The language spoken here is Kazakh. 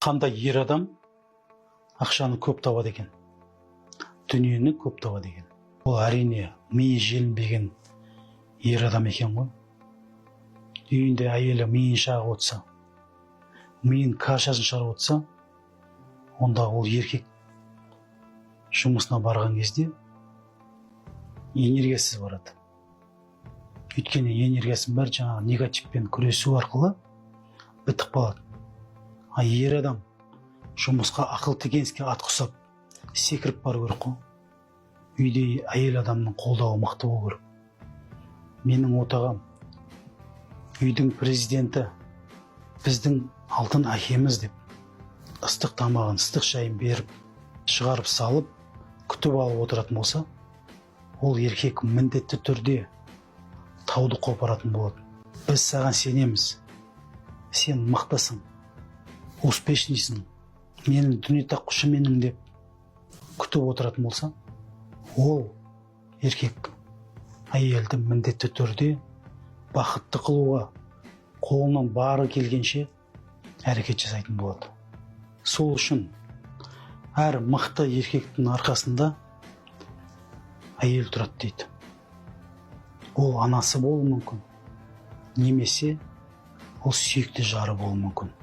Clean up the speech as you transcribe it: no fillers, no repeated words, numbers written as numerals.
Қандай ер адам ақшаны көп табады екен, дүниені көп табады екен. Ол әрине миы желінбеген ер адам екен ғой. Үйінде әйелі миын шағып отырса, миын кашасын шығарып отырса, онда ол еркек жұмысына барған кезде энергиясыз барады. Өйткені энергиясын бәрі жаңағы негативпен күресу арқылы бітіп қалады. А ер адам жұмысқа ақыл тегенске ат құсап секіріп бару керек қой. Үйде әйел адамның қолдауы мықты болу керек. Менің отағам, үйдің президенті, біздің алтын әкеміз деп ыстық тамағын, ыстық шайын беріп, шығарып салып, күтіп алып отыратын болса, ол еркек міндетті түрде тауды қопаратын болады. Біз саған сенеміз, сен мықтысың, успешныйсың, менің дүние таққышы менің деп күтіп отыратын болса, ол еркек әйелді міндетті түрде бақытты қылуға қолынан бары келгенше әрекет жасайтын болады. Сол үшін әр мықты еркектің арқасында әйел тұрады дейді. Ол анасы болуы мүмкін, немесе ол сүйікті жары болуы мүмкін.